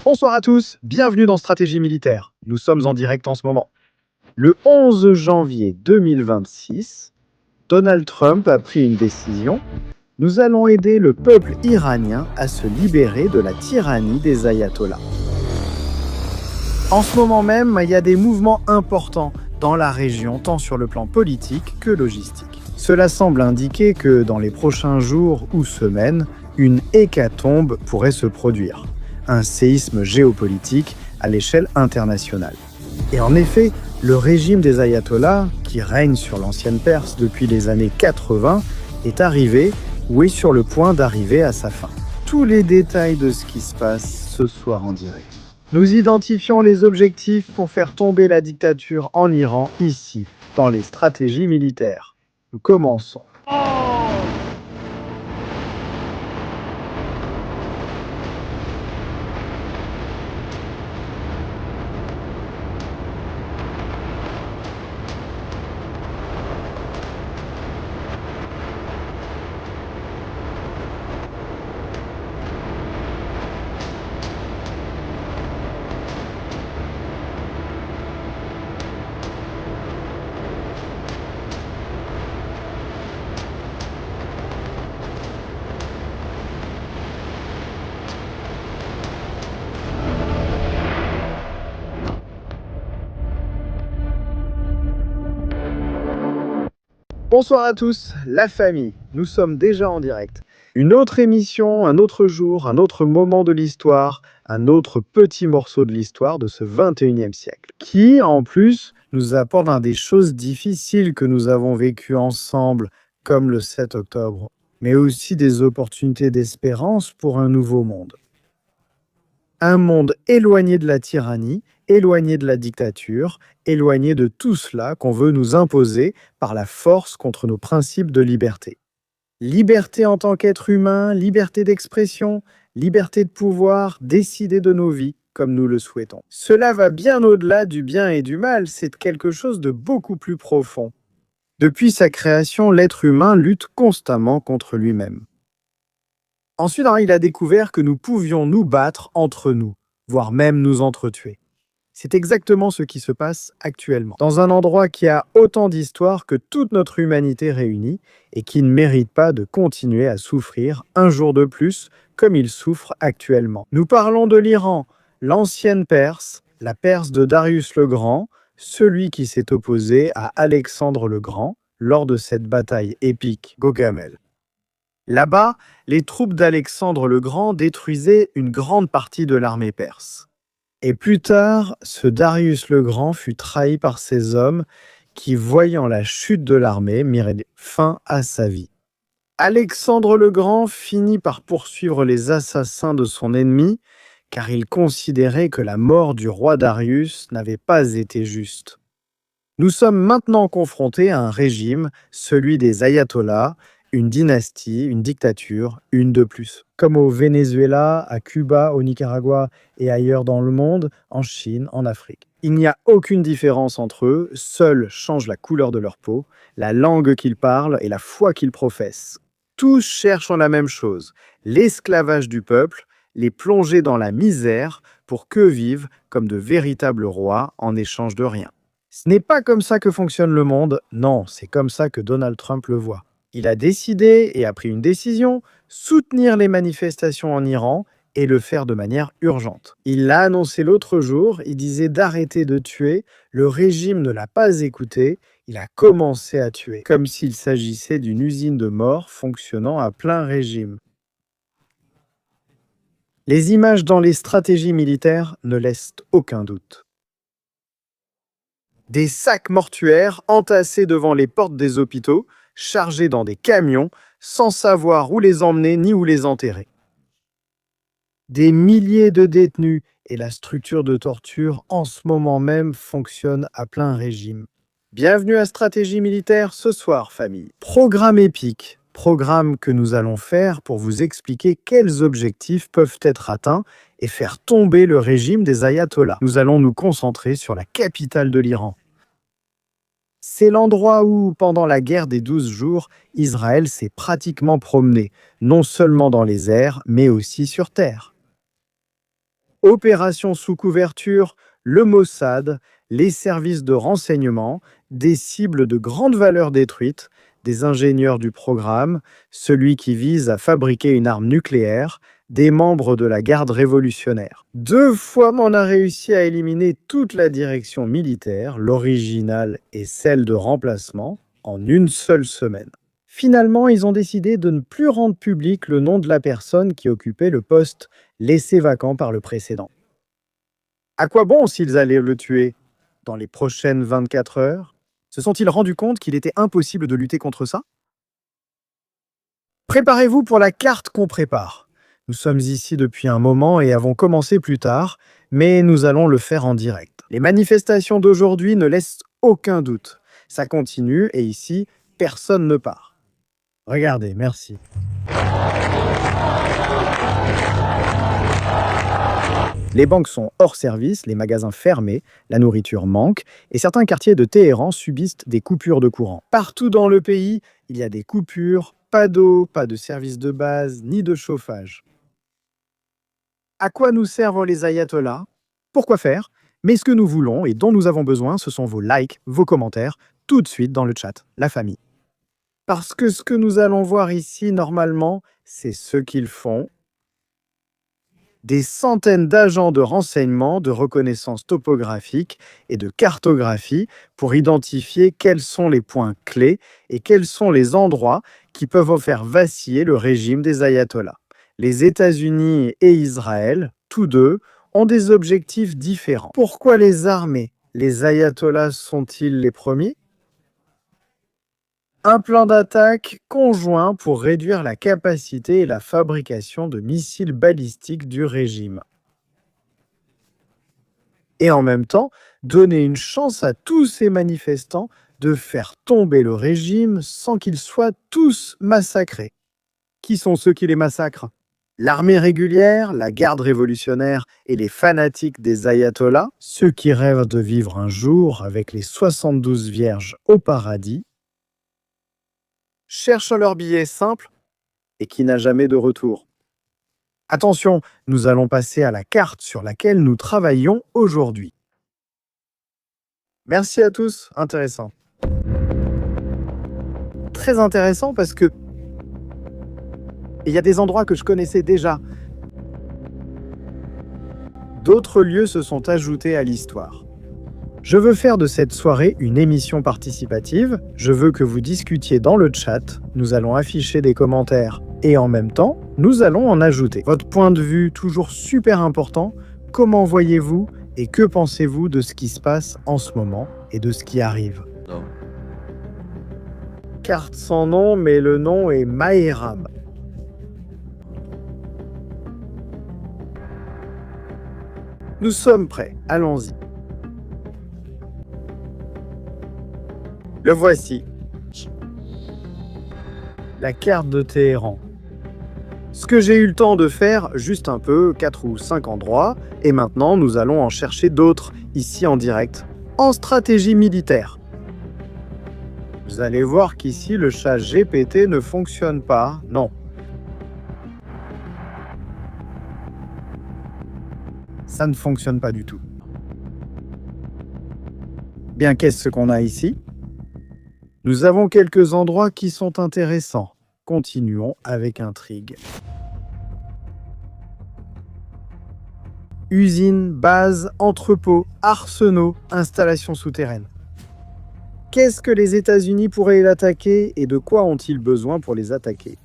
Bonsoir à tous, bienvenue dans Stratégie militaire. Nous sommes en direct en ce moment. Le 11 janvier 2026, Donald Trump a pris une décision. Nous allons aider le peuple iranien à se libérer de la tyrannie des ayatollahs. En ce moment même, il y a des mouvements importants dans la région, tant sur le plan politique que logistique. Cela semble indiquer que dans les prochains jours ou semaines, une hécatombe pourrait se produire. Un séisme géopolitique à l'échelle internationale. Et en effet, le régime des ayatollahs, qui règne sur l'ancienne Perse depuis les années 80, est arrivé ou est sur le point d'arriver à sa fin. Tous les détails de ce qui se passe ce soir en direct. Nous identifions les objectifs pour faire tomber la dictature en Iran, ici, dans les stratégies militaires. Nous commençons. Bonsoir à tous, la famille, nous sommes déjà en direct. Une autre émission, un autre jour, un autre moment de l'histoire, un autre petit morceau de l'histoire de ce 21e siècle, qui, en plus, nous apporte des choses difficiles que nous avons vécues ensemble, comme le 7 octobre, mais aussi des opportunités d'espérance pour un nouveau monde. Un monde éloigné de la tyrannie, éloigné de la dictature, éloigné de tout cela qu'on veut nous imposer par la force contre nos principes de liberté. Liberté en tant qu'être humain, liberté d'expression, liberté de pouvoir, décider de nos vies comme nous le souhaitons. Cela va bien au-delà du bien et du mal, c'est quelque chose de beaucoup plus profond. Depuis sa création, l'être humain lutte constamment contre lui-même. Ensuite, il a découvert que nous pouvions nous battre entre nous, voire même nous entretuer. C'est exactement ce qui se passe actuellement, dans un endroit qui a autant d'histoire que toute notre humanité réunie et qui ne mérite pas de continuer à souffrir un jour de plus comme il souffre actuellement. Nous parlons de l'Iran, l'ancienne Perse, la Perse de Darius le Grand, celui qui s'est opposé à Alexandre le Grand lors de cette bataille épique Gaugamel. Là-bas, les troupes d'Alexandre le Grand détruisaient une grande partie de l'armée perse. Et plus tard, ce Darius le Grand fut trahi par ses hommes qui, voyant la chute de l'armée, mirent fin à sa vie. Alexandre le Grand finit par poursuivre les assassins de son ennemi, car il considérait que la mort du roi Darius n'avait pas été juste. Nous sommes maintenant confrontés à un régime, celui des ayatollahs, une dynastie, une dictature, une de plus. Comme au Venezuela, à Cuba, au Nicaragua et ailleurs dans le monde, en Chine, en Afrique. Il n'y a aucune différence entre eux, seuls changent la couleur de leur peau, la langue qu'ils parlent et la foi qu'ils professent. Tous cherchent la même chose, l'esclavage du peuple, les plonger dans la misère pour qu'eux vivent comme de véritables rois en échange de rien. Ce n'est pas comme ça que fonctionne le monde, non, c'est comme ça que Donald Trump le voit. Il a décidé et a pris une décision, soutenir les manifestations en Iran et le faire de manière urgente. Il l'a annoncé l'autre jour, il disait d'arrêter de tuer, le régime ne l'a pas écouté, il a commencé à tuer, comme s'il s'agissait d'une usine de mort fonctionnant à plein régime. Les images dans les stratégies militaires ne laissent aucun doute. Des sacs mortuaires entassés devant les portes des hôpitaux, chargés dans des camions, sans savoir où les emmener ni où les enterrer. Des milliers de détenus et la structure de torture en ce moment même fonctionne à plein régime. Bienvenue à Stratégie militaire ce soir, famille. Programme épique, programme que nous allons faire pour vous expliquer quels objectifs peuvent être atteints et faire tomber le régime des ayatollahs. Nous allons nous concentrer sur la capitale de l'Iran. C'est l'endroit où, pendant la guerre des 12 jours, Israël s'est pratiquement promené, non seulement dans les airs, mais aussi sur terre. Opérations sous couverture, le Mossad, les services de renseignement, des cibles de grande valeur détruites, des ingénieurs du programme, celui qui vise à fabriquer une arme nucléaire, des membres de la garde révolutionnaire. 2 fois, on a réussi à éliminer toute la direction militaire, l'originale et celle de remplacement, en une seule semaine. Finalement, ils ont décidé de ne plus rendre public le nom de la personne qui occupait le poste laissé vacant par le précédent. À quoi bon s'ils allaient le tuer dans les prochaines 24 heures? Se sont-ils rendus compte qu'il était impossible de lutter contre ça? Préparez-vous pour la carte qu'on prépare. Nous sommes ici depuis un moment et avons commencé plus tard, mais nous allons le faire en direct. Les manifestations d'aujourd'hui ne laissent aucun doute. Ça continue et ici, personne ne part. Regardez, merci. Les banques sont hors service, les magasins fermés, la nourriture manque et certains quartiers de Téhéran subissent des coupures de courant. Partout dans le pays, il y a des coupures, pas d'eau, pas de service de base, ni de chauffage. À quoi nous servent les ayatollahs? Pourquoi faire? Mais ce que nous voulons et dont nous avons besoin, ce sont vos likes, vos commentaires, tout de suite dans le chat, la famille. Parce que ce que nous allons voir ici, normalement, c'est ce qu'ils font. Des centaines d'agents de renseignement, de reconnaissance topographique et de cartographie pour identifier quels sont les points clés et quels sont les endroits qui peuvent faire vaciller le régime des ayatollahs. Les États-Unis et Israël, tous deux, ont des objectifs différents. Pourquoi les armées? Les ayatollahs sont-ils les premiers? Un plan d'attaque conjoint pour réduire la capacité et la fabrication de missiles balistiques du régime. Et en même temps, donner une chance à tous ces manifestants de faire tomber le régime sans qu'ils soient tous massacrés. Qui sont ceux qui les massacrent? L'armée régulière, la garde révolutionnaire et les fanatiques des ayatollahs, ceux qui rêvent de vivre un jour avec les 72 vierges au paradis, cherchent leur billet simple et qui n'a jamais de retour. Attention, nous allons passer à la carte sur laquelle nous travaillons aujourd'hui. Merci à tous, intéressant. Très intéressant parce que il y a des endroits que je connaissais déjà. D'autres lieux se sont ajoutés à l'histoire. Je veux faire de cette soirée une émission participative. Je veux que vous discutiez dans le chat. Nous allons afficher des commentaires et en même temps, nous allons en ajouter. Votre point de vue, toujours super important. Comment voyez-vous et que pensez-vous de ce qui se passe en ce moment et de ce qui arrive? Non. Carte sans nom, mais le nom est Mahéram. Nous sommes prêts, allons-y. Le voici. La carte de Téhéran. Ce que j'ai eu le temps de faire, juste un peu, 4 ou 5 endroits, et maintenant nous allons en chercher d'autres, ici en direct, en stratégie militaire. Vous allez voir qu'ici le chat GPT ne fonctionne pas, non. Ça ne fonctionne pas du tout. Bien, qu'est-ce qu'on a ici? Nous avons quelques endroits qui sont intéressants. Continuons avec intrigue. Usines, bases, entrepôts, arsenaux, installations souterraines. Qu'est-ce que les États-Unis pourraient attaquer et de quoi ont-ils besoin pour les attaquer?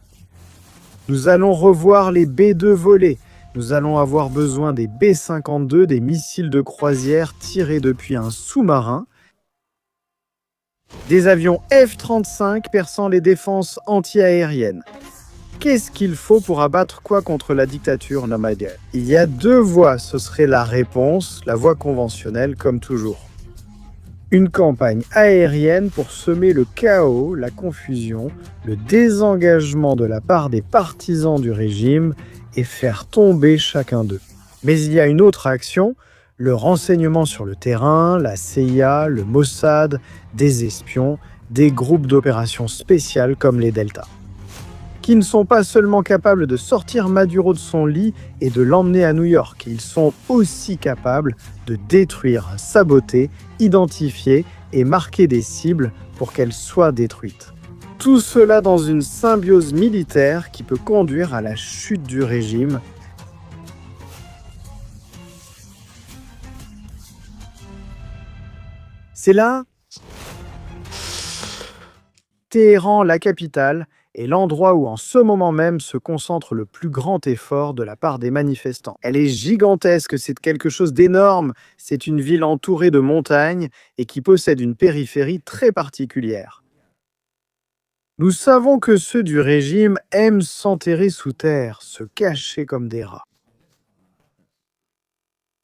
Nous allons revoir les B-2 volés. Nous allons avoir besoin des B-52, des missiles de croisière tirés depuis un sous-marin, des avions F-35 perçant les défenses anti-aériennes. Qu'est-ce qu'il faut pour abattre quoi contre la dictature nomadienne? Il y a 2 voies, ce serait la réponse, la voie conventionnelle comme toujours. Une campagne aérienne pour semer le chaos, la confusion, le désengagement de la part des partisans du régime et faire tomber chacun d'eux. Mais il y a une autre action, le renseignement sur le terrain, la CIA, le Mossad, des espions, des groupes d'opérations spéciales comme les Delta. qui ne sont pas seulement capables de sortir Maduro de son lit et de l'emmener à New York, ils sont aussi capables de détruire, saboter, identifier et marquer des cibles pour qu'elles soient détruites. Tout cela dans une symbiose militaire qui peut conduire à la chute du régime. C'est là Téhéran, la capitale, est l'endroit où en ce moment même se concentre le plus grand effort de la part des manifestants. Elle est gigantesque, c'est quelque chose d'énorme, c'est une ville entourée de montagnes et qui possède une périphérie très particulière. Nous savons que ceux du régime aiment s'enterrer sous terre, se cacher comme des rats.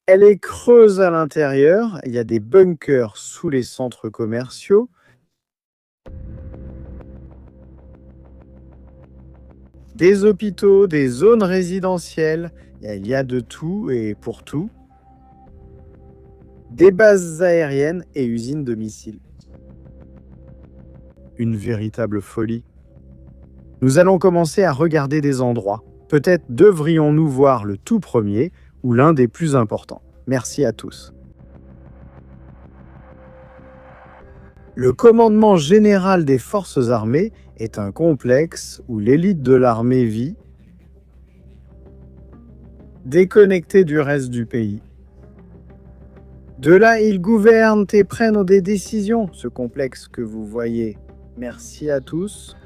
Elle est creuse à l'intérieur, il y a des bunkers sous les centres commerciaux. Des hôpitaux, des zones résidentielles, il y a de tout et pour tout. Des bases aériennes et usines de missiles. Une véritable folie. Nous allons commencer à regarder des endroits. Peut-être devrions-nous voir le tout premier ou l'un des plus importants. Merci à tous. Le commandement général des forces armées est un complexe où l'élite de l'armée vit, déconnectée du reste du pays. De là, ils gouvernent et prennent des décisions, ce complexe que vous voyez. Merci à tous.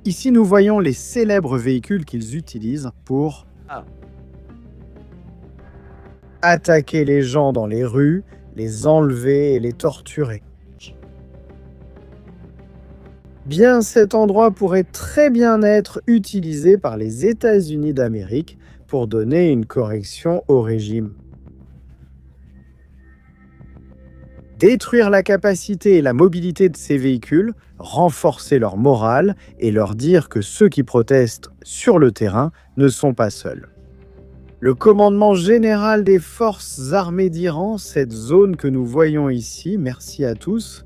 Ici, nous voyons les célèbres véhicules qu'ils utilisent pour attaquer les gens dans les rues, les enlever et les torturer. Bien, cet endroit pourrait très bien être utilisé par les États-Unis d'Amérique pour donner une correction au régime. Détruire la capacité et la mobilité de ces véhicules, renforcer leur morale et leur dire que ceux qui protestent sur le terrain ne sont pas seuls. Le commandement général des forces armées d'Iran, cette zone que nous voyons ici, merci à tous.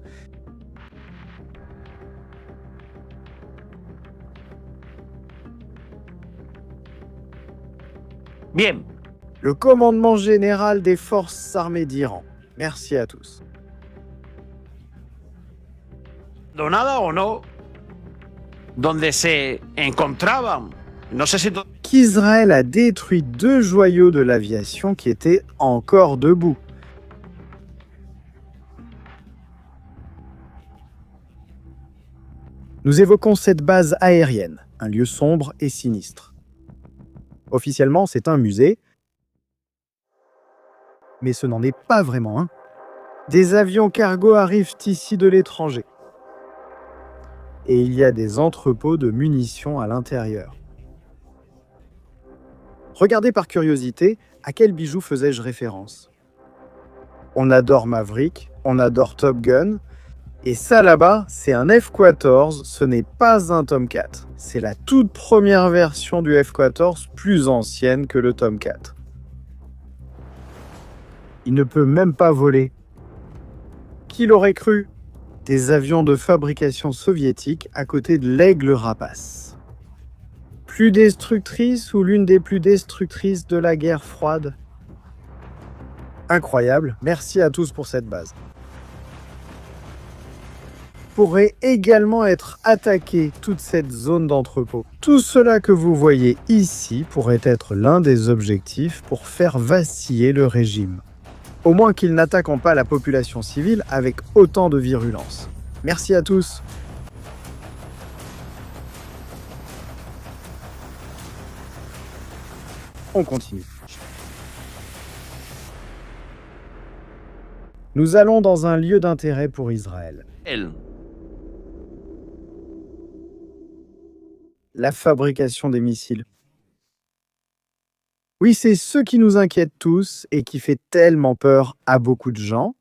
Bien. Le commandement général des forces armées d'Iran, merci à tous. Donada o no, donde se encontraban, no sé si Qu'Israël a détruit 2 joyaux de l'aviation qui étaient encore debout. Nous évoquons cette base aérienne, un lieu sombre et sinistre. Officiellement, c'est un musée, mais ce n'en est pas vraiment un. Des avions cargo arrivent ici de l'étranger. Et il y a des entrepôts de munitions à l'intérieur. Regardez par curiosité, à quel bijou faisais-je référence? On adore Maverick, on adore Top Gun, et ça là-bas, c'est un F-14, ce n'est pas un Tomcat. C'est la toute première version du F-14, plus ancienne que le Tomcat. Il ne peut même pas voler. Qui l'aurait cru? Des avions de fabrication soviétique à côté de l'Aigle Rapace. Plus destructrice ou l'une des plus destructrices de la guerre froide? Incroyable, merci à tous pour cette base. Pourrait également être attaquée toute cette zone d'entrepôt. Tout cela que vous voyez ici pourrait être l'un des objectifs pour faire vaciller le régime. Au moins qu'ils n'attaquent pas la population civile avec autant de virulence. Merci à tous. On continue. Nous allons dans un lieu d'intérêt pour Israël. La fabrication des missiles. Oui, c'est ce qui nous inquiète tous et qui fait tellement peur à beaucoup de gens.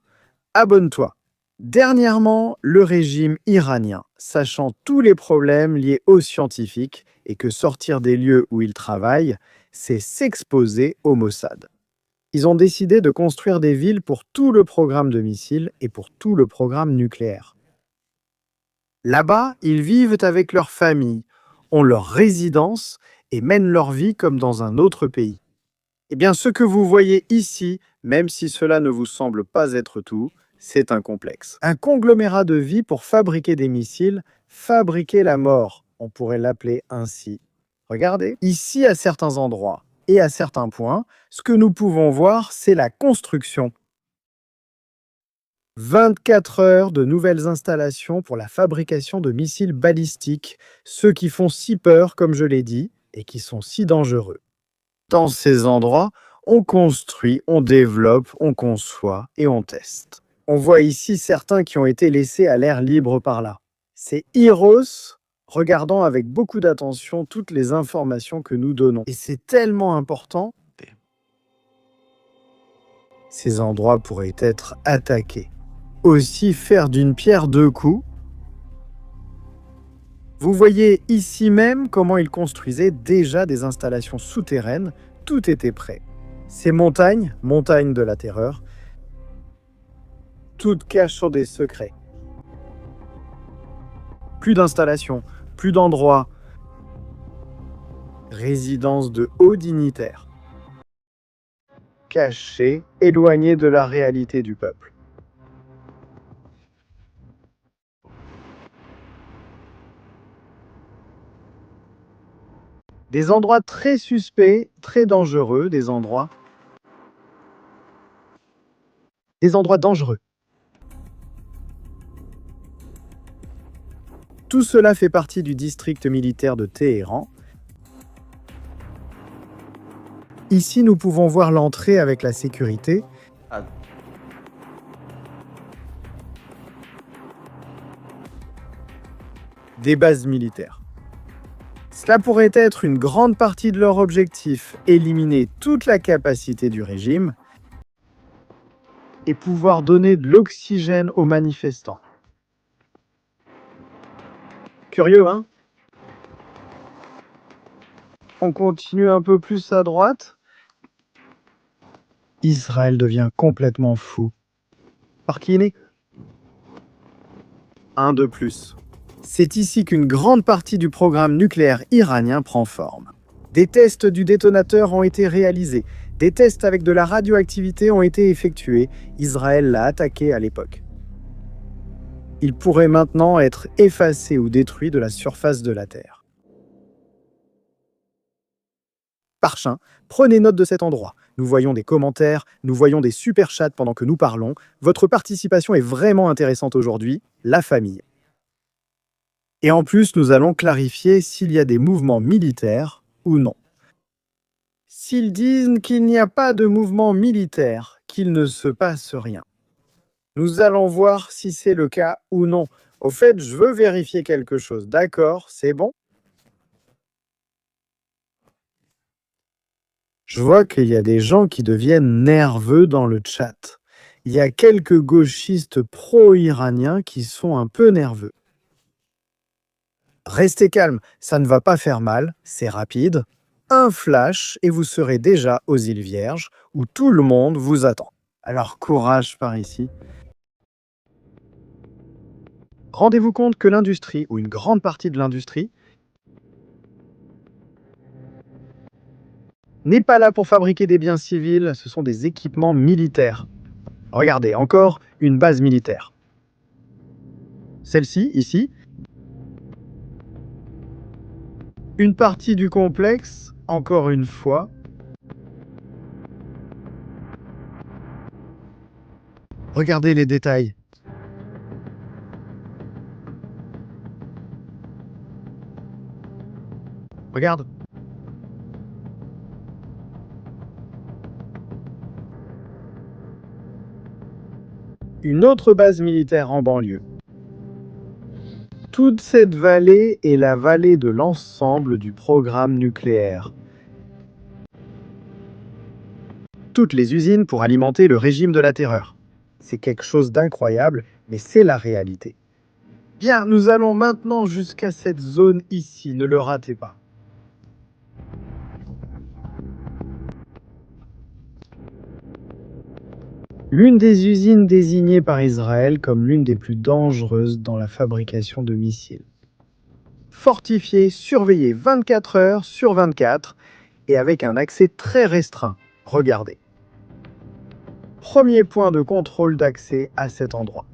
Abonne-toi. Dernièrement, le régime iranien, sachant tous les problèmes liés aux scientifiques et que sortir des lieux où ils travaillent, c'est s'exposer au Mossad. Ils ont décidé de construire des villes pour tout le programme de missiles et pour tout le programme nucléaire. Là-bas, ils vivent avec leur famille, ont leur résidence et mènent leur vie comme dans un autre pays. Eh bien, ce que vous voyez ici, même si cela ne vous semble pas être tout, c'est un complexe. Un conglomérat de vie pour fabriquer des missiles, fabriquer la mort, on pourrait l'appeler ainsi. Regardez, ici à certains endroits et à certains points, ce que nous pouvons voir, c'est la construction. 24 heures de nouvelles installations pour la fabrication de missiles balistiques, ceux qui font si peur, comme je l'ai dit, et qui sont si dangereux. Dans ces endroits, on construit, on développe, on conçoit et on teste. On voit ici certains qui ont été laissés à l'air libre par là. C'est Heroes, regardant avec beaucoup d'attention toutes les informations que nous donnons. Et c'est tellement important. Ces endroits pourraient être attaqués. Aussi faire d'une pierre deux coups. Vous voyez ici même comment ils construisaient déjà des installations souterraines. Tout était prêt. Ces montagnes, montagnes de la terreur, toutes cachent des secrets. Plus d'installations, plus d'endroits. Résidence de hauts dignitaires. Cachés, éloignés de la réalité du peuple. Des endroits très suspects, très dangereux, des endroits dangereux. Tout cela fait partie du district militaire de Téhéran. Ici, nous pouvons voir l'entrée avec la sécurité. Des bases militaires. Cela pourrait être une grande partie de leur objectif, éliminer toute la capacité du régime et pouvoir donner de l'oxygène aux manifestants. Curieux, hein? On continue un peu plus à droite. Israël devient complètement fou. Par qui est né? Un de plus. C'est ici qu'une grande partie du programme nucléaire iranien prend forme. Des tests du détonateur ont été réalisés. Des tests avec de la radioactivité ont été effectués. Israël l'a attaqué à l'époque. Il pourrait maintenant être effacé ou détruit de la surface de la Terre. Parchin, prenez note de cet endroit. Nous voyons des commentaires, nous voyons des super chats pendant que nous parlons. Votre participation est vraiment intéressante aujourd'hui. La famille. Et en plus, nous allons clarifier s'il y a des mouvements militaires ou non. S'ils disent qu'il n'y a pas de mouvement militaire, qu'il ne se passe rien. Nous allons voir si c'est le cas ou non. Au fait, je veux vérifier quelque chose. D'accord, c'est bon? Je vois qu'il y a des gens qui deviennent nerveux dans le chat. Il y a quelques gauchistes pro-iraniens qui sont un peu nerveux. Restez calme, ça ne va pas faire mal, c'est rapide. Un flash et vous serez déjà aux îles Vierges où tout le monde vous attend. Alors courage par ici. Rendez-vous compte que l'industrie, ou une grande partie de l'industrie, n'est pas là pour fabriquer des biens civils, ce sont des équipements militaires. Regardez, encore une base militaire. Celle-ci, ici, une partie du complexe, encore une fois. Regardez les détails. Regarde. Une autre base militaire en banlieue. Toute cette vallée est la vallée de l'ensemble du programme nucléaire. Toutes les usines pour alimenter le régime de la terreur. C'est quelque chose d'incroyable, mais c'est la réalité. Bien, nous allons maintenant jusqu'à cette zone ici, ne le ratez pas. L'une des usines désignées par Israël comme l'une des plus dangereuses dans la fabrication de missiles. Fortifiée, surveillée 24 heures sur 24 et avec un accès très restreint. Regardez. Premier point de contrôle d'accès à cet endroit.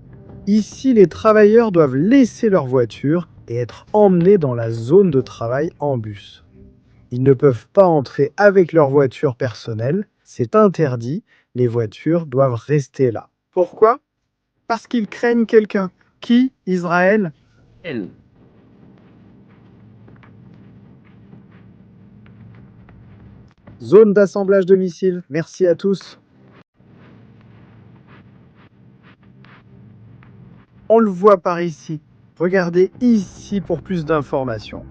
Ici, les travailleurs doivent laisser leur voiture et être emmenés dans la zone de travail en bus. Ils ne peuvent pas entrer avec leur voiture personnelle, c'est interdit, les voitures doivent rester là. Pourquoi? Parce qu'ils craignent quelqu'un. Qui? Israël? Él. Zone d'assemblage de missiles. Merci à tous. On le voit par ici. Regardez ici pour plus d'informations.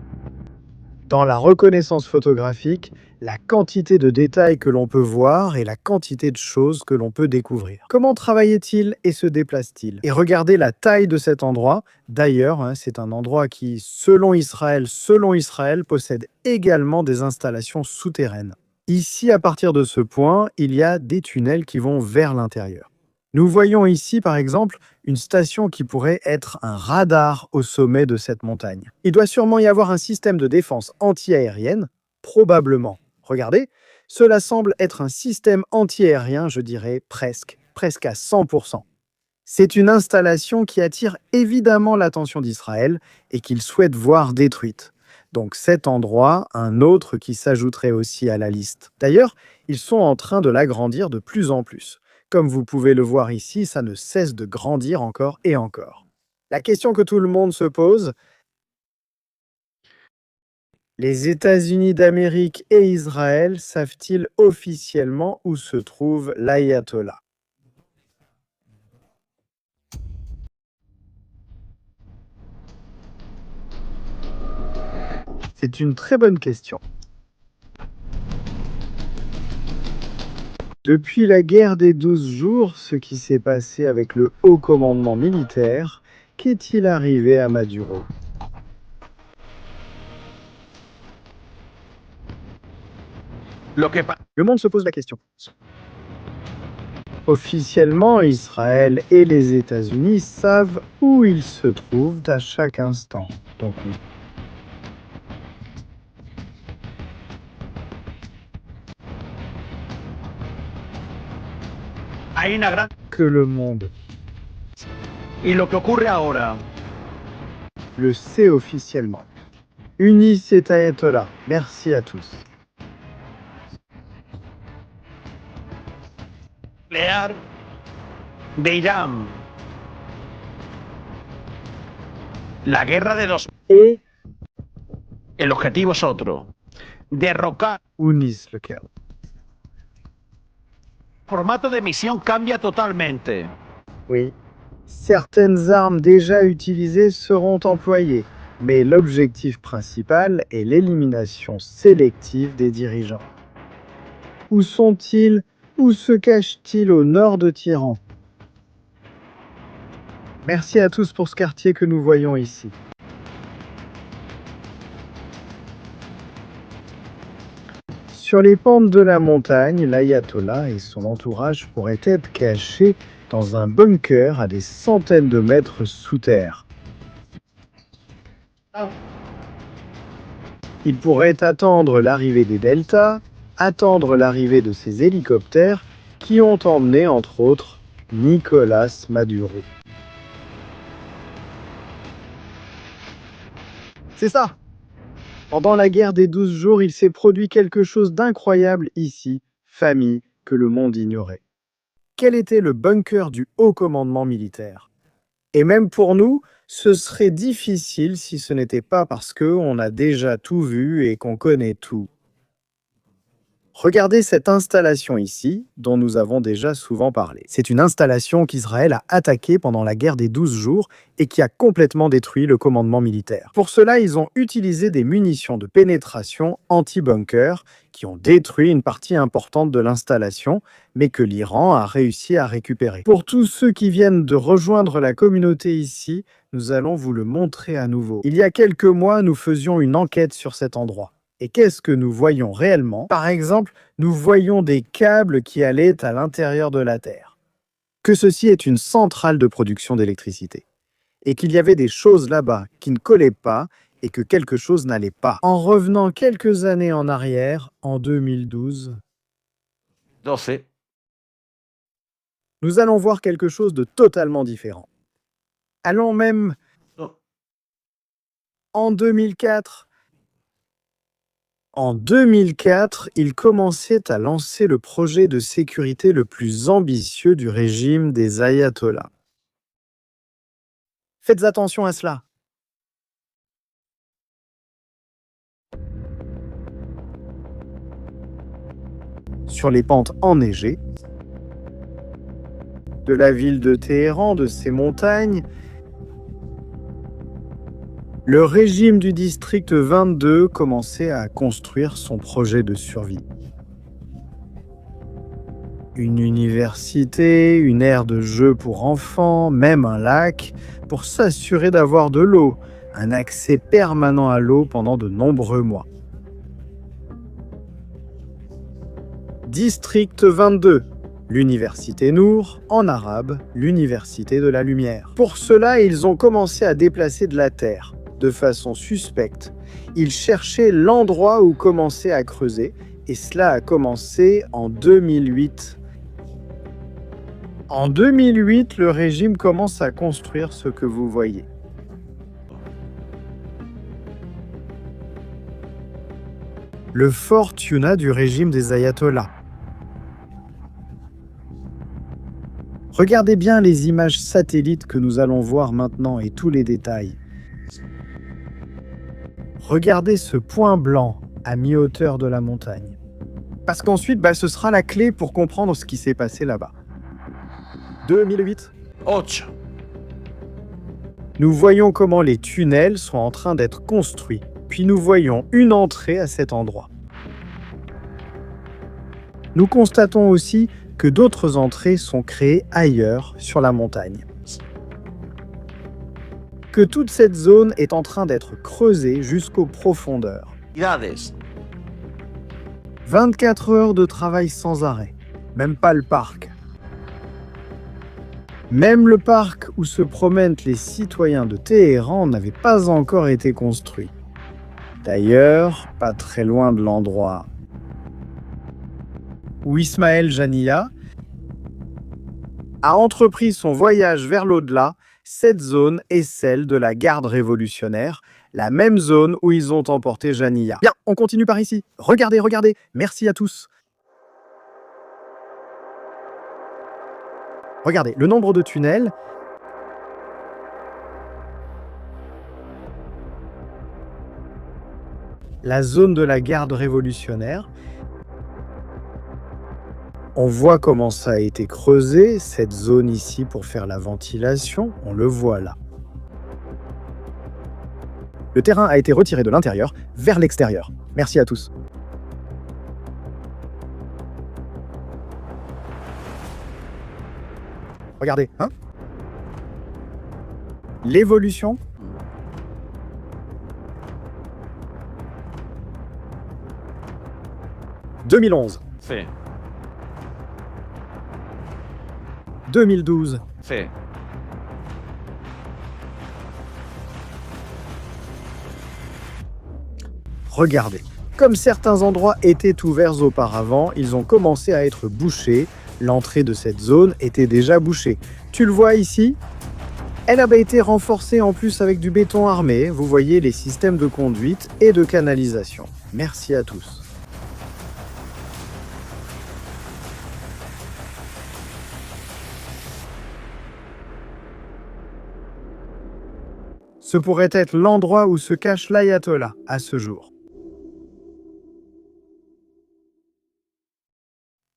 Dans la reconnaissance photographique, la quantité de détails que l'on peut voir et la quantité de choses que l'on peut découvrir. Comment travaillait-il et se déplace-t-il? Et regardez la taille de cet endroit. D'ailleurs, c'est un endroit qui, selon Israël, possède également des installations souterraines. Ici, à partir de ce point, il y a des tunnels qui vont vers l'intérieur. Nous voyons ici, par exemple, une station qui pourrait être un radar au sommet de cette montagne. Il doit sûrement y avoir un système de défense anti-aérienne, probablement. Regardez, cela semble être un système anti-aérien, je dirais presque à 100%. C'est une installation qui attire évidemment l'attention d'Israël et qu'il souhaite voir détruite. Donc cet endroit, un autre qui s'ajouterait aussi à la liste. D'ailleurs, ils sont en train de l'agrandir de plus en plus. Comme vous pouvez le voir ici, ça ne cesse de grandir encore et encore. La question que tout le monde se pose, les États-Unis d'Amérique et Israël savent-ils officiellement où se trouve l'ayatollah? C'est une très bonne question. Depuis la guerre des 12 jours, ce qui s'est passé avec le haut commandement militaire, qu'est-il arrivé à Maduro? Le monde se pose la question. Officiellement, Israël et les États-Unis savent où ils se trouvent à chaque instant. Donc, Hay una gran... que le monde Y lo que ocurre ahora le sait officiellement. Unis cet ayatollah. Merci à tous. nuclear de Irán. La guerra de los... Et El objetivo es otro. Derrocar. unis lequel? El formato de misión cambia totalmente. Oui. Certaines armes déjà utilisées seront employées, mais l'objectif principal est l'élimination sélective des dirigeants. Où sont-ils? Où se cachent-ils au nord de Téhéran? Merci à tous pour ce quartier que nous voyons ici. Sur les pentes de la montagne, l'ayatollah et son entourage pourraient être cachés dans un bunker à des centaines de mètres sous terre. Il pourrait attendre l'arrivée des Deltas, attendre l'arrivée de ces hélicoptères qui ont emmené, entre autres, Nicolás Maduro. C'est ça! Pendant la guerre des 12 jours, il s'est produit quelque chose d'incroyable ici, famille, que le monde ignorait. Quel était le bunker du haut commandement militaire? Et même pour nous, ce serait difficile si ce n'était pas parce qu'on a déjà tout vu et qu'on connaît tout. Regardez cette installation ici, dont nous avons déjà souvent parlé. C'est une installation qu'Israël a attaquée pendant la guerre des 12 jours et qui a complètement détruit le commandement militaire. Pour cela, ils ont utilisé des munitions de pénétration anti-bunker qui ont détruit une partie importante de l'installation, mais que l'Iran a réussi à récupérer. Pour tous ceux qui viennent de rejoindre la communauté ici, nous allons vous le montrer à nouveau. Il y a quelques mois, nous faisions une enquête sur cet endroit. Et qu'est-ce que nous voyons réellement? Par exemple, nous voyons des câbles qui allaient à l'intérieur de la Terre. que ceci est une centrale de production d'électricité, et qu'il y avait des choses là-bas qui ne collaient pas et que quelque chose n'allait pas. En revenant quelques années en arrière, en 2012, 12. nous allons voir quelque chose de totalement différent. Allons même No. en 2004. En 2004, il commençait à lancer le projet de sécurité le plus ambitieux du régime des ayatollahs. Faites attention à cela. Sur les pentes enneigées de la ville de Téhéran, de ses montagnes, le régime du district 22 commençait à construire son projet de survie. Une université, une aire de jeu pour enfants, même un lac, pour s'assurer d'avoir de l'eau, un accès permanent à l'eau pendant de nombreux mois. District 22, l'université Nour, en arabe, l'université de la lumière. Pour cela, ils ont commencé à déplacer de la terre, de façon suspecte. Ils cherchaient l'endroit où commencer à creuser, et cela a commencé en 2008. En 2008, le régime commence à construire ce que vous voyez. Le fort Tuna du régime des ayatollahs. Regardez bien les images satellites que nous allons voir maintenant et tous les détails. Regardez ce point blanc à mi-hauteur de la montagne. Parce qu'ensuite, ce sera la clé pour comprendre ce qui s'est passé là-bas. 2008. 8. Nous voyons comment les tunnels sont en train d'être construits, puis nous voyons une entrée à cet endroit. Nous constatons aussi que d'autres entrées sont créées ailleurs sur la montagne. Que toute cette zone est en train d'être creusée jusqu'aux profondeurs. Unidades. 24 heures de travail sans arrêt, même pas le parc. Même le parc où se promènent les citoyens de Téhéran n'avait pas encore été construit. D'ailleurs, pas très loin de l'endroit où Ismaël Janiya a entrepris son voyage vers l'au-delà, cette zone est celle de la garde révolutionnaire, la même zone où ils ont emporté Janiya. Bien, on continue par ici. Regardez, regardez. Merci à tous. Regardez, le nombre de tunnels. La zone de la garde révolutionnaire. On voit comment ça a été creusé, cette zone ici pour faire la ventilation, on le voit là. Le terrain a été retiré de l'intérieur vers l'extérieur. Merci à tous. Regardez, hein? L'évolution. « 2011. Sí. 2012. Sí. Regardez. Comme certains endroits étaient ouverts auparavant, ils ont commencé à être bouchés. L'entrée de cette zone était déjà bouchée. Tu le vois ici? Elle avait été renforcée en plus avec du béton armé. Vous voyez les systèmes de conduite et de canalisation. Merci à tous. Ce pourrait être l'endroit où se cache l'ayatollah à ce jour.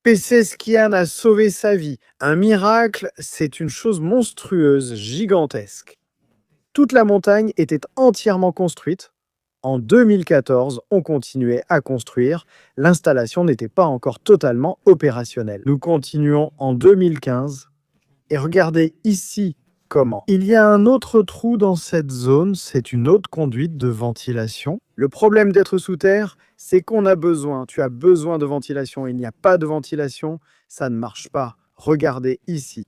Pezeshkian a sauvé sa vie. Un miracle, c'est une chose monstrueuse, gigantesque. Toute la montagne était entièrement construite. En 2014, on continuait à construire. L'installation n'était pas encore totalement opérationnelle. Nous continuons en 2015. Et regardez ici comment. Il y a un autre trou dans cette zone, c'est une autre conduite de ventilation. Le problème d'être sous terre, c'est qu'on a besoin. Tu as besoin de ventilation. Il n'y a pas de ventilation, ça ne marche pas. Regardez ici.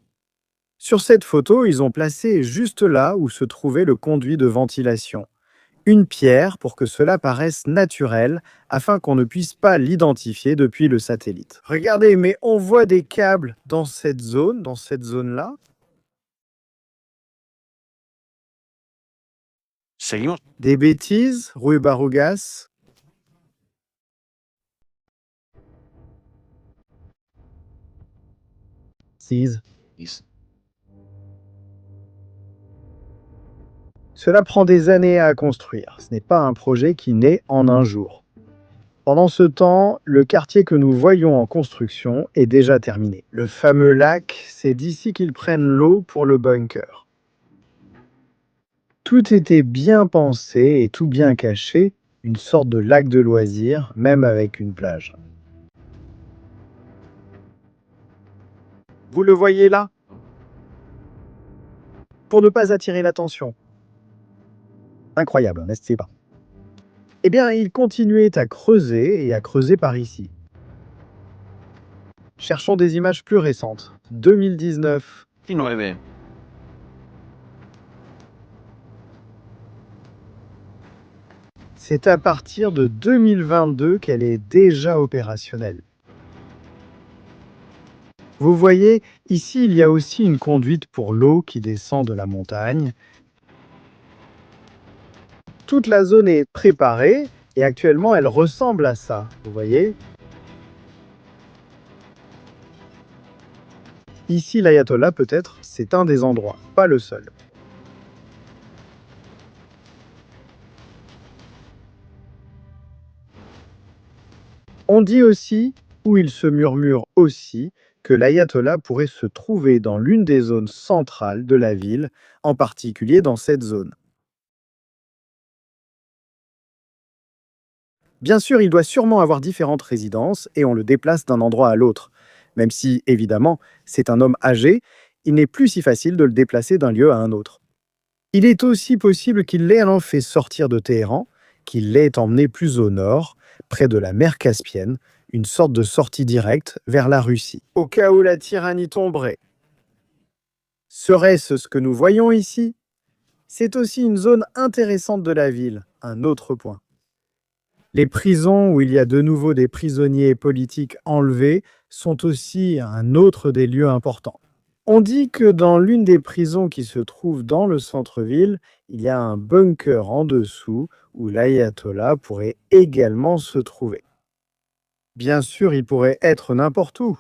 Sur cette photo, ils ont placé juste là où se trouvait le conduit de ventilation. Une pierre pour que cela paraisse naturel, afin qu'on ne puisse pas l'identifier depuis le satellite. Regardez, mais on voit des câbles dans cette zone-là. Seguimos. Des bêtises, Rui Barugas? Sise. Cela prend des années à construire. Ce n'est pas un projet qui naît en un jour. Pendant ce temps, le quartier que nous voyons en construction est déjà terminé. Le fameux lac, c'est d'ici qu'ils prennent l'eau pour le bunker. Tout était bien pensé et tout bien caché, une sorte de lac de loisirs, même avec une plage. Vous le voyez là? Pour ne pas attirer l'attention. Incroyable, n'est-ce pas? Eh bien, ils continuaient à creuser et à creuser par ici. Cherchons des images plus récentes. 2019. 19. C'est à partir de 2022 qu'elle est déjà opérationnelle. Vous voyez, ici, il y a aussi une conduite pour l'eau qui descend de la montagne. Toute la zone est préparée et actuellement, elle ressemble à ça, vous voyez. Ici, l'Ayatollah, peut-être, c'est un des endroits, pas le seul. On dit aussi, ou il se murmure aussi, que l'Ayatollah pourrait se trouver dans l'une des zones centrales de la ville, en particulier dans cette zone. Bien sûr, il doit sûrement avoir différentes résidences et on le déplace d'un endroit à l'autre. Même si, évidemment, c'est un homme âgé, il n'est plus si facile de le déplacer d'un lieu à un autre. Il est aussi possible qu'il l'ait alors fait sortir de Téhéran, qu'il l'ait emmené plus au nord, près de la mer Caspienne, une sorte de sortie directe vers la Russie, au cas où la tyrannie tomberait. Serait-ce ce que nous voyons ici? C'est aussi une zone intéressante de la ville, un autre point. Les prisons où il y a de nouveau des prisonniers politiques enlevés sont aussi un autre des lieux importants. On dit que dans l'une des prisons qui se trouve dans le centre-ville, il y a un bunker en dessous où l'Ayatollah pourrait également se trouver. Bien sûr, il pourrait être n'importe où,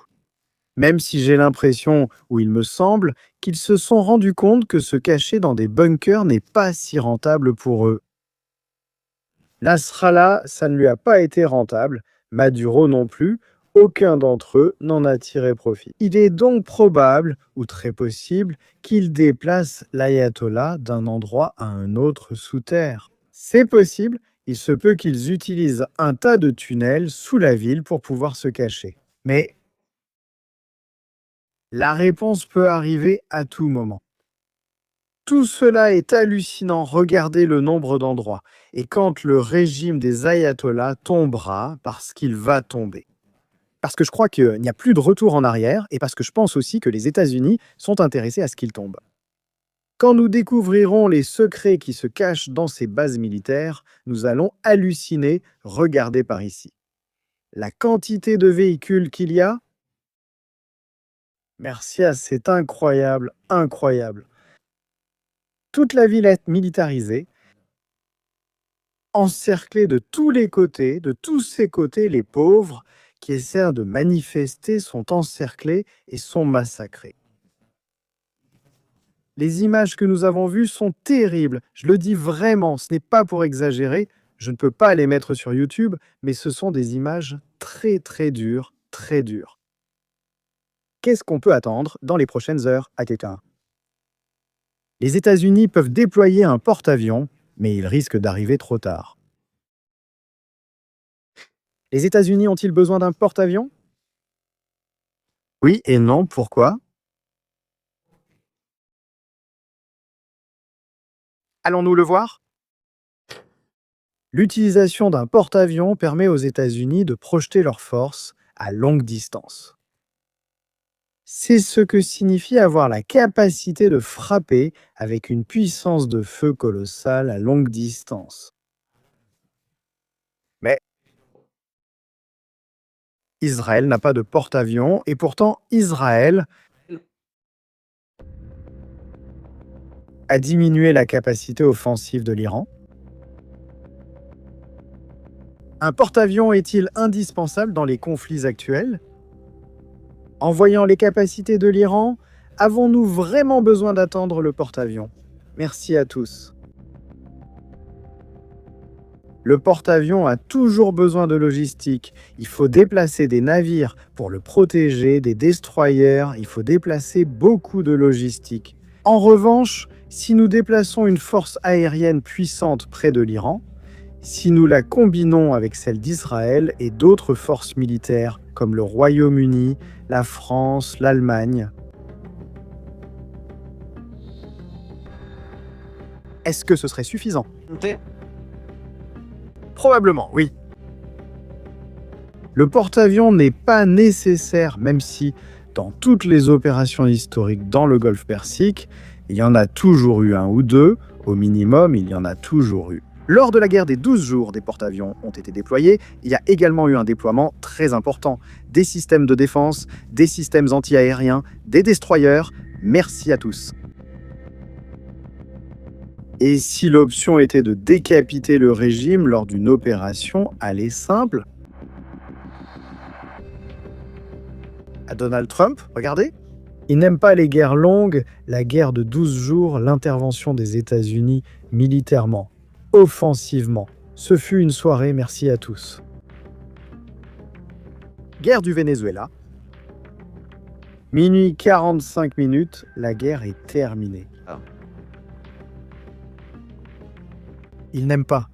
même si j'ai l'impression, ou il me semble, qu'ils se sont rendus compte que se cacher dans des bunkers n'est pas si rentable pour eux. Nasrallah, ça ne lui a pas été rentable, Maduro non plus, aucun d'entre eux n'en a tiré profit. Il est donc probable, ou très possible, qu'ils déplacent l'ayatollah d'un endroit à un autre sous terre. C'est possible, il se peut qu'ils utilisent un tas de tunnels sous la ville pour pouvoir se cacher. Mais la réponse peut arriver à tout moment. Tout cela est hallucinant, regardez le nombre d'endroits. Et quand le régime des ayatollahs tombera, parce qu'il va tomber. Parce que je crois qu'il n'y a plus de retour en arrière, et parce que je pense aussi que les États-Unis sont intéressés à ce qu'il tombe. Quand nous découvrirons les secrets qui se cachent dans ces bases militaires, nous allons halluciner, regardez par ici. La quantité de véhicules qu'il y a? Merci, c'est incroyable, incroyable. Toute la ville est militarisée, encerclée de tous les côtés, de tous ces côtés, les pauvres qui essaient de manifester sont encerclés et sont massacrés. Les images que nous avons vues sont terribles, je le dis vraiment, ce n'est pas pour exagérer, je ne peux pas les mettre sur YouTube, mais ce sont des images très très dures, très dures. Qu'est-ce qu'on peut attendre dans les prochaines heures à quelqu'un? Les États-Unis peuvent déployer un porte-avions, mais ils risquent d'arriver trop tard. Les États-Unis ont-ils besoin d'un porte-avions? Oui et non, pourquoi? Allons-nous le voir? L'utilisation d'un porte-avions permet aux États-Unis de projeter leurs forces à longue distance. C'est ce que signifie avoir la capacité de frapper avec une puissance de feu colossale à longue distance. Mais Israël n'a pas de porte-avions et pourtant Israël a diminué la capacité offensive de l'Iran. Un porte-avions est-il indispensable dans les conflits actuels? En voyant les capacités de l'Iran, avons-nous vraiment besoin d'attendre le porte-avions? Merci à tous. Le porte-avions a toujours besoin de logistique. Il faut déplacer des navires pour le protéger, des destroyers, il faut déplacer beaucoup de logistique. En revanche, si nous déplaçons une force aérienne puissante près de l'Iran, si nous la combinons avec celle d'Israël et d'autres forces militaires comme le Royaume-Uni, la France, l'Allemagne, est-ce que ce serait suffisant? Probablement, oui. Le porte-avions n'est pas nécessaire, même si, dans toutes les opérations historiques dans le Golfe Persique, il y en a toujours eu un ou deux, au minimum, il y en a toujours eu. Lors de la guerre des 12 jours, des porte-avions ont été déployés. Il y a également eu un déploiement très important. Des systèmes de défense, des systèmes anti-aériens, des destroyers. Merci à tous. Et si l'option était de décapiter le régime lors d'une opération, elle est simple. À Donald Trump, regardez. Il n'aime pas les guerres longues, la guerre de 12 jours, l'intervention des États-Unis militairement, offensivement. Ce fut une soirée, merci à tous. Guerre du Venezuela. Minuit 45 minutes, la guerre est terminée. Il n'aime pas.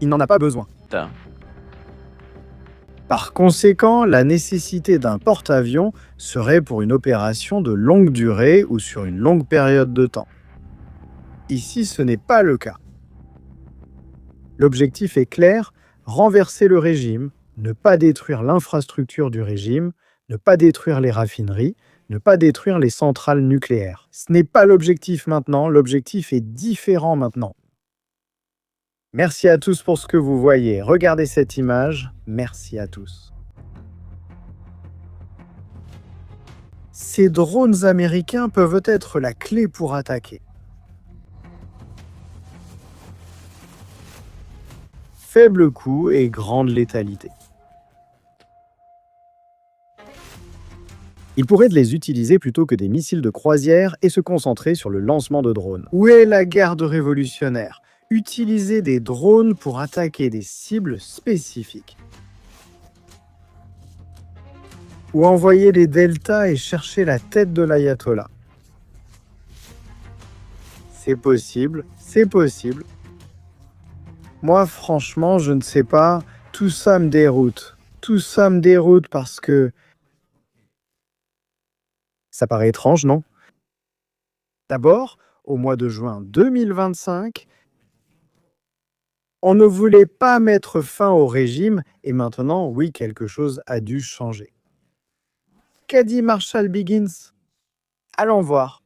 Il n'en a pas besoin. Par conséquent, la nécessité d'un porte-avions serait pour une opération de longue durée ou sur une longue période de temps. Ici, ce n'est pas le cas. L'objectif est clair, renverser le régime, ne pas détruire l'infrastructure du régime, ne pas détruire les raffineries, ne pas détruire les centrales nucléaires. Ce n'est pas l'objectif maintenant, l'objectif est différent maintenant. Merci à tous pour ce que vous voyez. Regardez cette image. Merci à tous. Ces drones américains peuvent être la clé pour attaquer. Faible coût et grande létalité. Ils pourraient les utiliser plutôt que des missiles de croisière et se concentrer sur le lancement de drones. Où est la garde révolutionnaire? Utiliser des drones pour attaquer des cibles spécifiques. Ou envoyer des deltas et chercher la tête de l'ayatollah. C'est possible, c'est possible. Moi, franchement, je ne sais pas. Tout ça me déroute. Tout ça me déroute parce que... Ça paraît étrange, non? D'abord, au mois de juin 2025, on ne voulait pas mettre fin au régime et maintenant, oui, quelque chose a dû changer. Qu'a dit Marshall Biggins? Allons voir.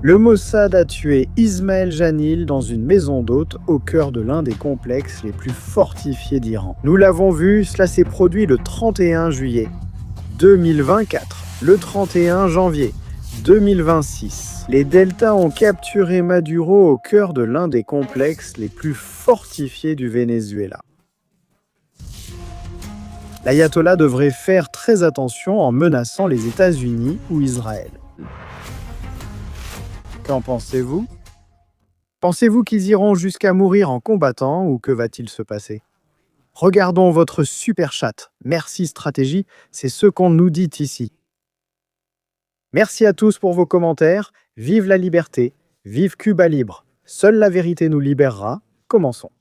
Le Mossad a tué Ismaël Janil dans une maison d'hôte au cœur de l'un des complexes les plus fortifiés d'Iran. Nous l'avons vu, cela s'est produit le 31 juillet 2024, le 31 janvier 2026. Les Deltas ont capturé Maduro au cœur de l'un des complexes les plus fortifiés du Venezuela. L'ayatollah devrait faire très attention en menaçant les États-Unis ou Israël. Qu'en pensez-vous? Pensez-vous qu'ils iront jusqu'à mourir en combattant ou que va-t-il se passer? Regardons votre super chat. Merci stratégie, c'est ce qu'on nous dit ici. Merci à tous pour vos commentaires. Vive la liberté, vive Cuba libre. Seule la vérité nous libérera. Commençons.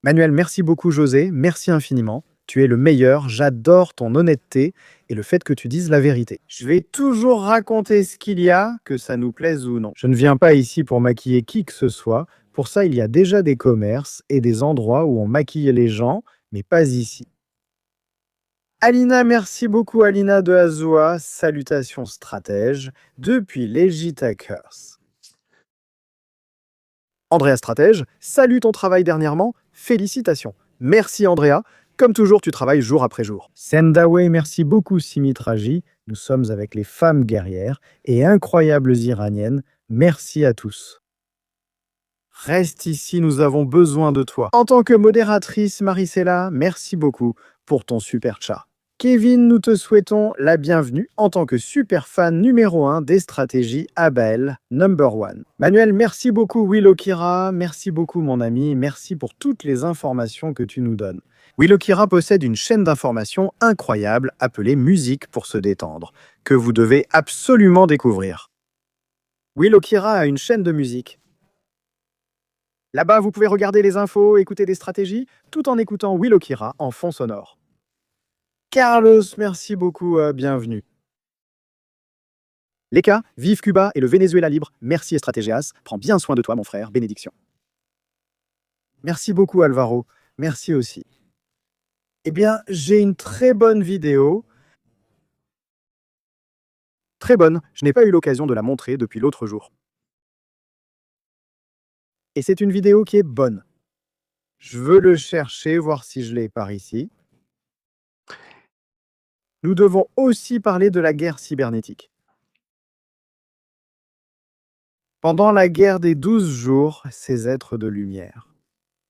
Manuel, merci beaucoup José, merci infiniment. Tu es le meilleur, j'adore ton honnêteté et le fait que tu dises la vérité. Je vais toujours raconter ce qu'il y a, que ça nous plaise ou non. Je ne viens pas ici pour maquiller qui que ce soit, Pour ça, il y a déjà des commerces et des endroits où on maquille les gens, mais pas ici. Alina, merci beaucoup Alina de Azua, salutations stratège, depuis Legit Hackers. Andrea Stratège, salut ton travail dernièrement, félicitations. Merci Andrea, comme toujours tu travailles jour après jour. Sendawe, merci beaucoup Simitraji, nous sommes avec les femmes guerrières et incroyables iraniennes, merci à tous. Reste ici, nous avons besoin de toi. En tant que modératrice, Maricela, merci beaucoup pour ton super chat. Kevin, nous te souhaitons la bienvenue en tant que super fan numéro 1 des stratégies Abael #1. Manuel, merci beaucoup Willokira, merci beaucoup mon ami, merci pour toutes les informations que tu nous donnes. Willokira possède une chaîne d'informations incroyable appelée Musique pour se détendre, que vous devez absolument découvrir. Willokira a une chaîne de musique. Là-bas, vous pouvez regarder les infos, écouter des stratégies, tout en écoutant Willokira en fond sonore. Carlos, merci beaucoup, bienvenue. Leka, vive Cuba et le Venezuela libre, merci Estratégias, prends bien soin de toi mon frère, bénédiction. Merci beaucoup Alvaro, merci aussi. Eh bien, j'ai une très bonne vidéo. Très bonne, je n'ai pas eu l'occasion de la montrer depuis l'autre jour. Et c'est une vidéo qui est bonne. Je veux le chercher, voir si je l'ai par ici. Nous devons aussi parler de la guerre cybernétique. Pendant la guerre des 12 jours, ces êtres de lumière,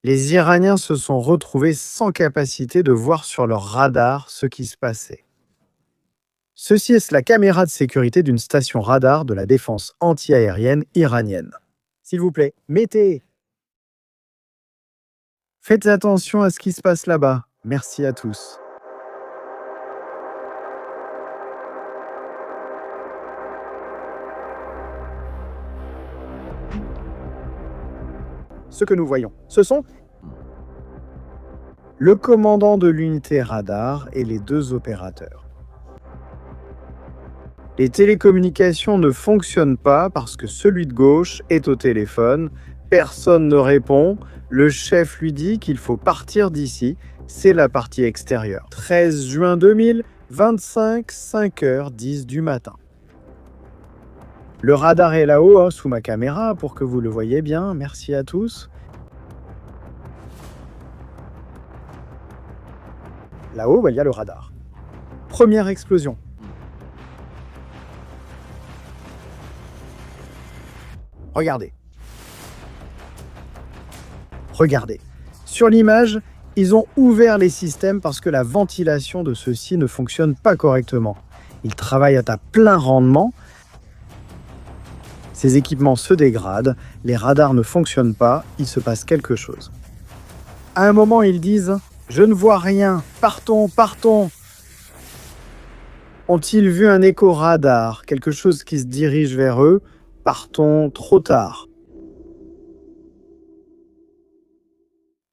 les Iraniens se sont retrouvés sans capacité de voir sur leur radar ce qui se passait. Ceci est la caméra de sécurité d'une station radar de la défense antiaérienne iranienne. S'il vous plaît, mettez. Faites attention à ce qui se passe là-bas. Merci à tous. Ce que nous voyons, ce sont le commandant de l'unité radar et les 2 opérateurs. Les télécommunications ne fonctionnent pas parce que celui de gauche est au téléphone, personne ne répond, le chef lui dit qu'il faut partir d'ici, c'est la partie extérieure. 13 juin 2000, 25, 5h10 du matin. Le radar est là-haut, sous ma caméra, pour que vous le voyez bien, merci à tous. Là-haut, il y a le radar. Première explosion. Regardez. Regardez. Sur l'image, ils ont ouvert les systèmes parce que la ventilation de ceux-ci ne fonctionne pas correctement. Ils travaillent à plein rendement. Ces équipements se dégradent, les radars ne fonctionnent pas, il se passe quelque chose. À un moment, ils disent « Je ne vois rien, partons, partons !» Ont-ils vu un écho-radar, quelque chose qui se dirige vers eux? Partons trop tard.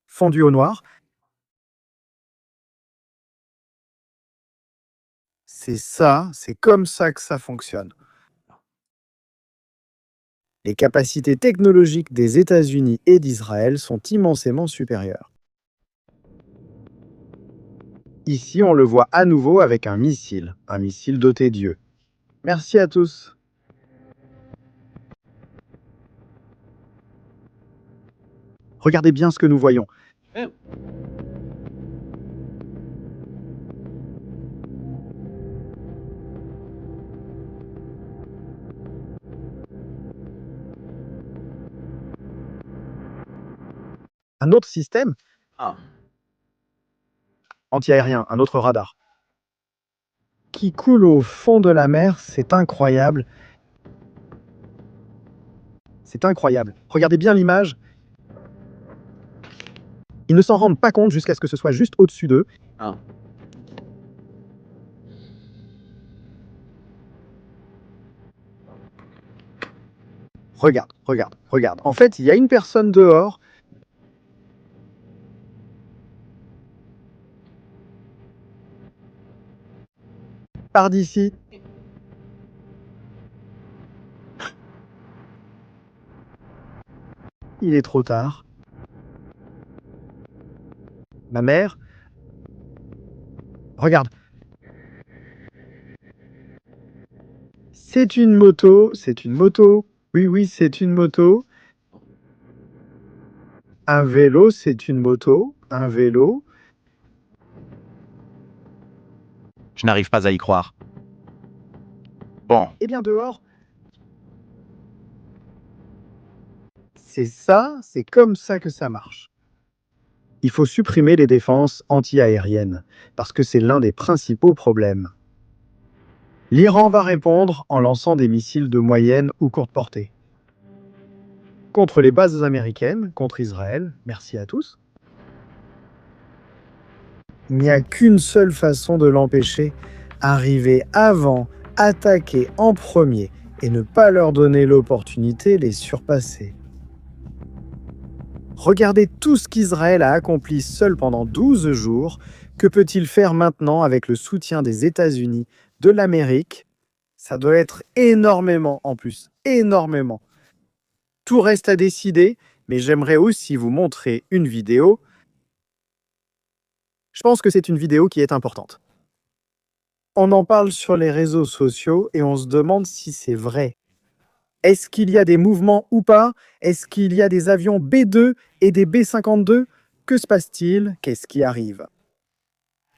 Fondu au noir. C'est comme ça que ça fonctionne. Les capacités technologiques des États-Unis et d'Israël sont immensément supérieures. Ici, on le voit à nouveau avec un missile doté d'yeux. Merci à tous. Regardez bien ce que nous voyons. Un autre système antiaérien, un autre radar, qui coule au fond de la mer, c'est incroyable. C'est incroyable. Regardez bien l'image. Ils ne s'en rendent pas compte jusqu'à ce que ce soit juste au-dessus d'eux. Regarde, regarde, regarde. En fait, il y a une personne dehors. Par d'ici. Il est trop tard. Ma mère... Regarde. C'est une moto, c'est une moto. Oui, oui, c'est une moto. Un vélo, c'est une moto. Un vélo. Je n'arrive pas à y croire. Bon, Eh bien, dehors. C'est comme ça que ça marche. Il faut supprimer les défenses anti-aériennes, parce que c'est l'un des principaux problèmes. L'Iran va répondre en lançant des missiles de moyenne ou courte portée. Contre les bases américaines, contre Israël, merci à tous. Il n'y a qu'une seule façon de l'empêcher, arriver avant, attaquer en premier et ne pas leur donner l'opportunité de les surpasser. Regardez tout ce qu'Israël a accompli seul pendant 12 jours. Que peut-il faire maintenant avec le soutien des États-Unis, de l'Amérique? Ça doit être énormément en plus, énormément. Tout reste à décider, mais j'aimerais aussi vous montrer une vidéo. Je pense que c'est une vidéo qui est importante. On en parle sur les réseaux sociaux et on se demande si c'est vrai. Est-ce qu'il y a des mouvements ou pas? Est-ce qu'il y a des avions B-2 et des B-52? Que se passe-t-il? Qu'est-ce qui arrive?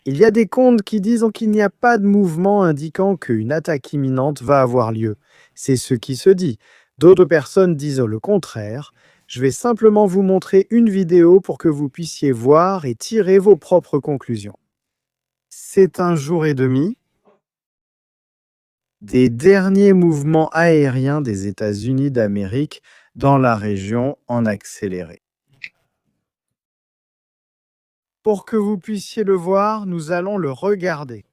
Il y a des comptes qui disent qu'il n'y a pas de mouvement indiquant qu'une attaque imminente va avoir lieu. C'est ce qui se dit. D'autres personnes disent le contraire. Je vais simplement vous montrer une vidéo pour que vous puissiez voir et tirer vos propres conclusions. C'est un jour et demi des derniers mouvements aériens des États-Unis d'Amérique dans la région en accéléré. Pour que vous puissiez le voir, nous allons le regarder.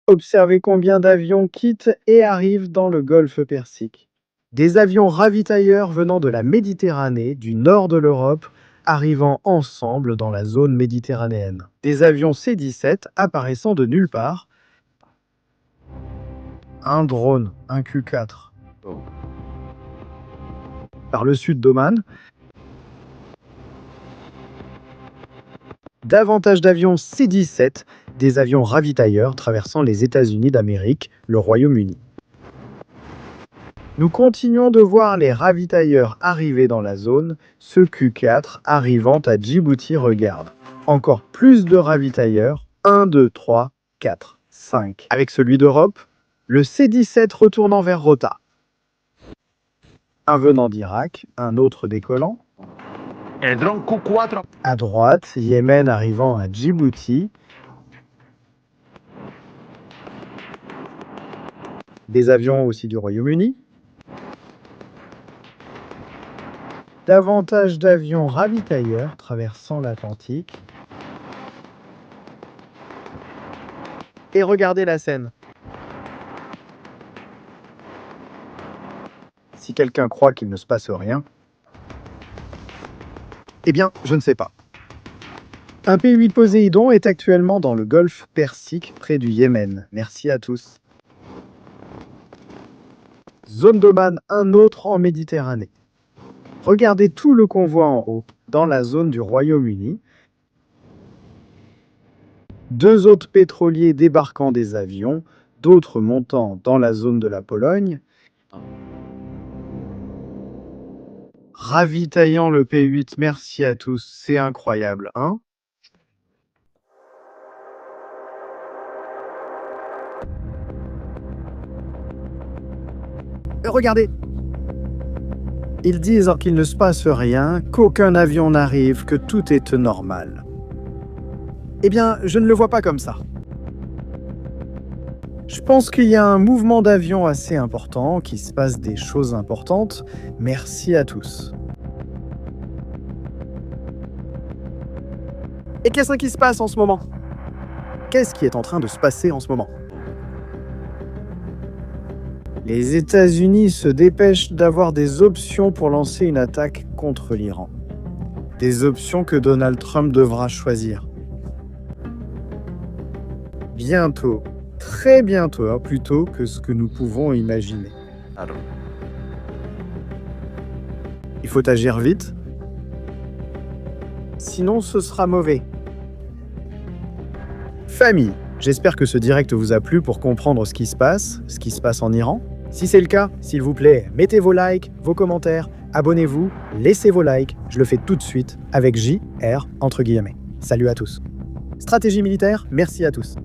Observez combien d'avions quittent et arrivent dans le golfe Persique. Des avions ravitailleurs venant de la Méditerranée, du nord de l'Europe, arrivant ensemble dans la zone méditerranéenne. Des avions C-17 apparaissant de nulle part. Un drone, un Q4. Par le sud d'Oman. Davantage d'avions C-17, des avions ravitailleurs traversant les États-Unis d'Amérique, le Royaume-Uni. Nous continuons de voir les ravitailleurs arriver dans la zone, ce Q4 arrivant à Djibouti regarde. Encore plus de ravitailleurs, 1, 2, 3, 4, 5. Avec celui d'Europe, le C-17 retournant vers Rota. Un venant d'Irak, un autre décollant. el dron Q4. À droite, Yémen arrivant à Djibouti. Des avions aussi du Royaume-Uni. Davantage d'avions ravitailleurs traversant l'Atlantique. Et regardez la scène. Si quelqu'un croit qu'il ne se passe rien, eh bien, je ne sais pas. Un P-8 Poséidon est actuellement dans le golfe Persique, près du Yémen. Merci à tous. Zone d'Oman, un autre en Méditerranée. Regardez tout le convoi en haut, dans la zone du Royaume-Uni. 2 autres pétroliers débarquant des avions, d'autres montant dans la zone de la Pologne. Ravitaillant le P-8, merci à tous, c'est incroyable, hein? Regardez! Ils disent qu'il ne se passe rien, qu'aucun avion n'arrive, que tout est normal. Eh bien, je ne le vois pas comme ça. Je pense qu'il y a un mouvement d'avion assez important, qu'il se passe des choses importantes. Merci à tous. Et qu'est-ce qui se passe en ce moment? Qu'est-ce qui est en train de se passer en ce moment? Les États-Unis se dépêchent d'avoir des options pour lancer une attaque contre l'Iran. Des options que Donald Trump devra choisir. Bientôt, très bientôt, hein, plutôt que ce que nous pouvons imaginer. Alors, Il faut agir vite, sinon ce sera mauvais. Famille, j'espère que ce direct vous a plu pour comprendre ce qui se passe en Iran. Si c'est le cas, s'il vous plaît, mettez vos likes, vos commentaires, abonnez-vous, laissez vos likes, je le fais tout de suite avec JR entre guillemets. Salut à tous. Stratégie militaire, merci à tous.